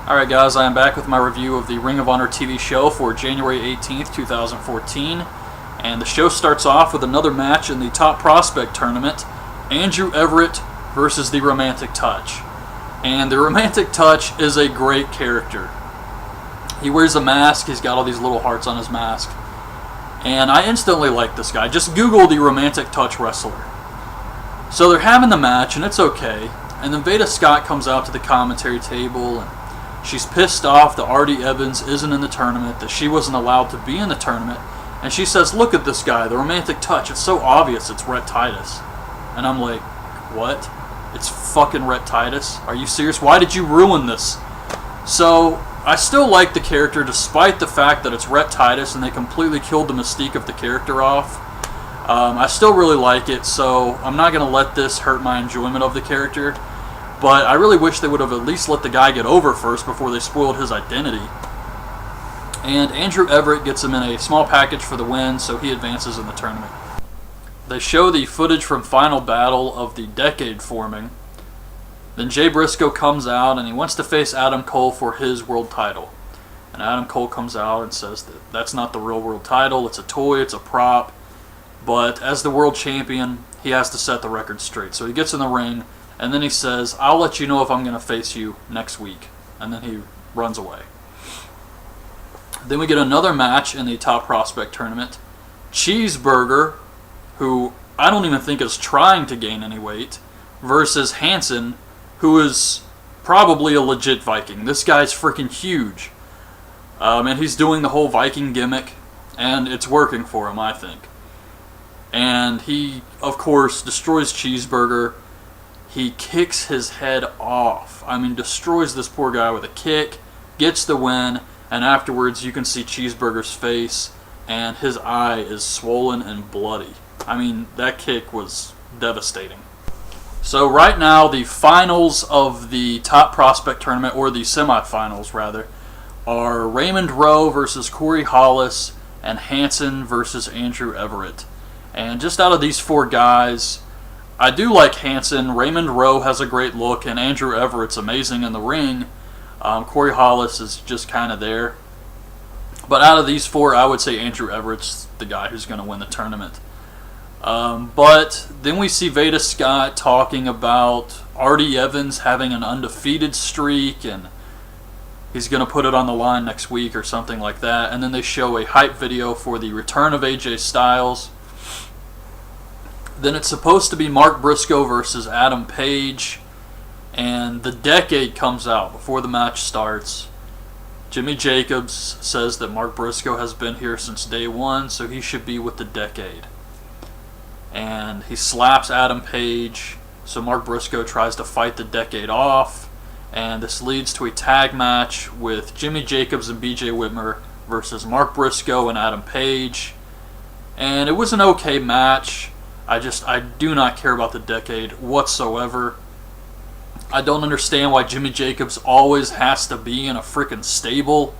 Alright guys, I am back with my review of the Ring of Honor TV show for January 18th, 2014. And the show starts off with another match in the Top Prospect Tournament, Andrew Everett versus the Romantic Touch. And the Romantic Touch is a great character. He wears a mask, he's got all these little hearts on his mask. And I instantly like this guy. Just Google the Romantic Touch wrestler. So they're having the match, and it's okay. And then Veda Scott comes out to the commentary table, and she's pissed off that Artie Evans isn't in the tournament, that she wasn't allowed to be in the tournament. And she says, look at this guy, the Romantic Touch. It's so obvious it's Rhett Titus. And I'm like, what? It's fucking Rhett Titus? Are you serious? Why did you ruin this? So, I still like the character despite the fact that it's Rhett Titus and they completely killed the mystique of the character off. I still really like it, so I'm not going to let this hurt my enjoyment of the character. But I really wish they would have at least let the guy get over first before they spoiled his identity. And Andrew Everett gets him in a small package for the win, so he advances in the tournament. They show the footage from Final Battle of the Decade forming. Then Jay Briscoe comes out and he wants to face Adam Cole for his world title. And Adam Cole comes out and says that that's not the real world title, it's a toy, it's a prop. But as the world champion, he has to set the record straight. So he gets in the ring, and then he says, I'll let you know if I'm going to face you next week. And then he runs away. Then we get another match in the Top Prospect Tournament. Cheeseburger, who I don't even think is trying to gain any weight, versus Hanson, who is probably a legit Viking. This guy's freaking huge. And he's doing the whole Viking gimmick, and it's working for him, I think. And he, of course, destroys Cheeseburger. He kicks his head off. I mean, destroys this poor guy with a kick, gets the win, and afterwards you can see Cheeseburger's face, and his eye is swollen and bloody. I mean, that kick was devastating. So right now, the finals of the Top Prospect Tournament, or the semifinals rather, are Raymond Rowe versus Corey Hollis, and Hanson versus Andrew Everett. And just out of these four guys, I do like Hanson. Raymond Rowe has a great look, and Andrew Everett's amazing in the ring. Corey Hollis is just kind of there. But out of these four, I would say Andrew Everett's the guy who's going to win the tournament. But then we see Veda Scott talking about Artie Evans having an undefeated streak, and he's going to put it on the line next week or something like that. And then they show a hype video for the return of AJ Styles. Then it's supposed to be Mark Briscoe versus Adam Page. And the Decade comes out before the match starts. Jimmy Jacobs says that Mark Briscoe has been here since day one, so he should be with the Decade. And he slaps Adam Page, so Mark Briscoe tries to fight the Decade off. And this leads to a tag match with Jimmy Jacobs and BJ Whitmer versus Mark Briscoe and Adam Page. And it was an okay match. I do not care about the Decade whatsoever. I don't understand why Jimmy Jacobs always has to be in a freaking stable.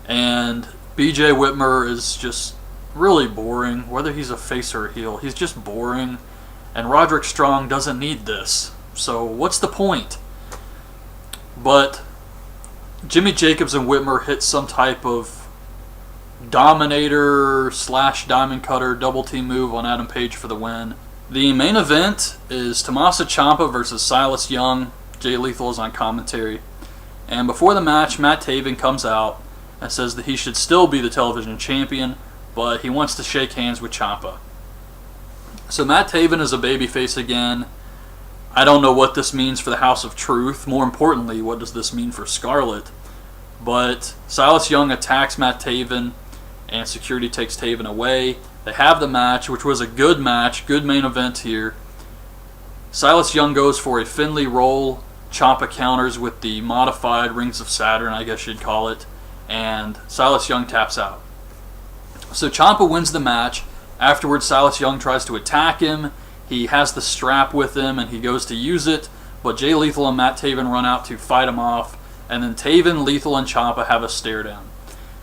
And BJ Whitmer is just really boring. Whether he's a face or a heel, he's just boring. And Roderick Strong doesn't need this. So what's the point? But Jimmy Jacobs and Whitmer hit some type of Dominator / Diamond Cutter double team move on Adam Page for the win. The main event is Tommaso Ciampa versus Silas Young. Jay Lethal is on commentary. And before the match, Matt Taven comes out and says that he should still be the television champion, but he wants to shake hands with Ciampa. So Matt Taven is a babyface again. I don't know what this means for the House of Truth. More importantly, what does this mean for Scarlett? But Silas Young attacks Matt Taven, and security takes Taven away. They have the match, which was a good match, good main event here. Silas Young goes for a Finley roll. Ciampa counters with the modified Rings of Saturn, I guess you'd call it. And Silas Young taps out. So Ciampa wins the match. Afterwards, Silas Young tries to attack him. He has the strap with him, and he goes to use it. But Jay Lethal and Matt Taven run out to fight him off. And then Taven, Lethal, and Ciampa have a stare down.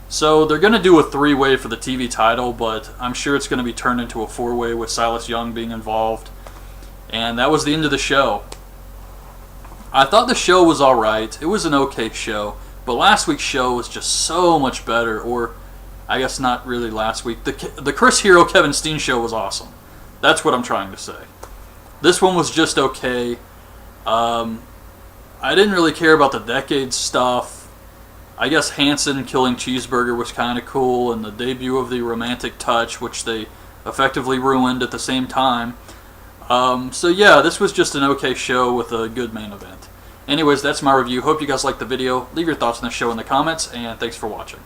So they're going to do a three-way for the TV title, but I'm sure it's going to be turned into a four-way with Silas Young being involved. And that was the end of the show. I thought the show was alright. It was an okay show. But last week's show was just so much better. Or, I guess not really last week. The Chris Hero Kevin Steen show was awesome. That's what I'm trying to say. This one was just okay. I didn't really care about the Decade stuff. I guess Hanson killing Cheeseburger was kind of cool. And the debut of the Romantic Touch, which they effectively ruined at the same time. So yeah, this was just an okay show with a good main event. Anyways, that's my review. Hope you guys liked the video. Leave your thoughts on the show in the comments, and thanks for watching.